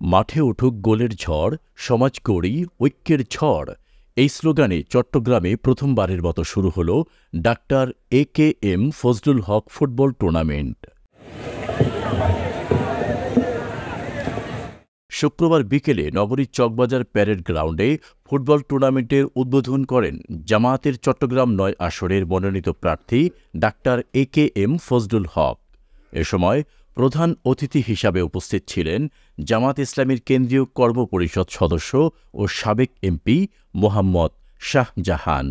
মাঠে উঠুক গোলের ঝড়, সমাজ করি ঐক্যের ঝড়, এই স্লোগানে চট্টগ্রামে প্রথমবারের মতো শুরু হল ডাক্তার AKM ফজলুল হক ফুটবল টুর্নামেন্ট। শুক্রবার বিকেলে নগরীর চকবাজার প্যারেড গ্রাউন্ডে ফুটবল টুর্নামেন্টের উদ্বোধন করেন জামায়াতের চট্টগ্রাম ৯ আসনের মনোনীত প্রার্থী ডাক্তার AKM ফজলুল হক। এ সময় প্রধান অতিথি হিসাবে উপস্থিত ছিলেন জামায়াত ইসলামীর কেন্দ্রীয় কর্মপরিষদ সদস্য ও সাবেক MP মোহাম্মদ শাহজাহান।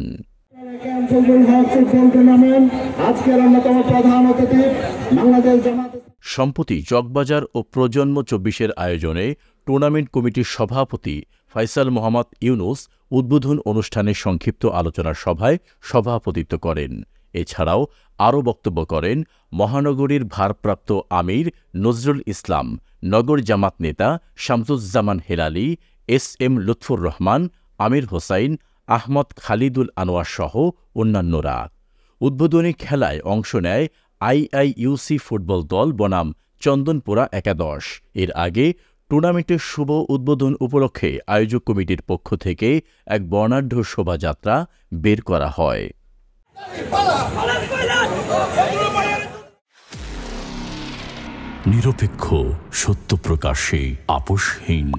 সম্প্রতি চকবাজার ও প্রজন্ম ২৪-এর আয়োজনে টুর্নামেন্ট কমিটির সভাপতি ফয়সাল মোহাম্মদ ইউনুস উদ্বোধন অনুষ্ঠানে সংক্ষিপ্ত আলোচনা সভায় সভাপতিত্ব করেন। এছাড়াও আরও বক্তব্য করেন মহানগরীর ভারপ্রাপ্ত আমির নজরুল ইসলাম, নগর জামাত নেতা শামসুজ্জামান হেলালি, SM লুৎফুর রহমান, আমির হোসাইন, আহমদ খালিদুল আনোয়ার সহ অন্যান্যরা। উদ্বোধনী খেলায় অংশ নেয় IIUC ফুটবল দল বনাম চন্দনপুরা একাদশ। এর আগে টুর্নামেন্টের শুভ উদ্বোধন উপলক্ষে আয়োজক কমিটির পক্ষ থেকে এক বর্ণাঢ্য শোভাযাত্রা বের করা হয়। নিরপেক্ষ, সত্য প্রকাশে আপোষহীন।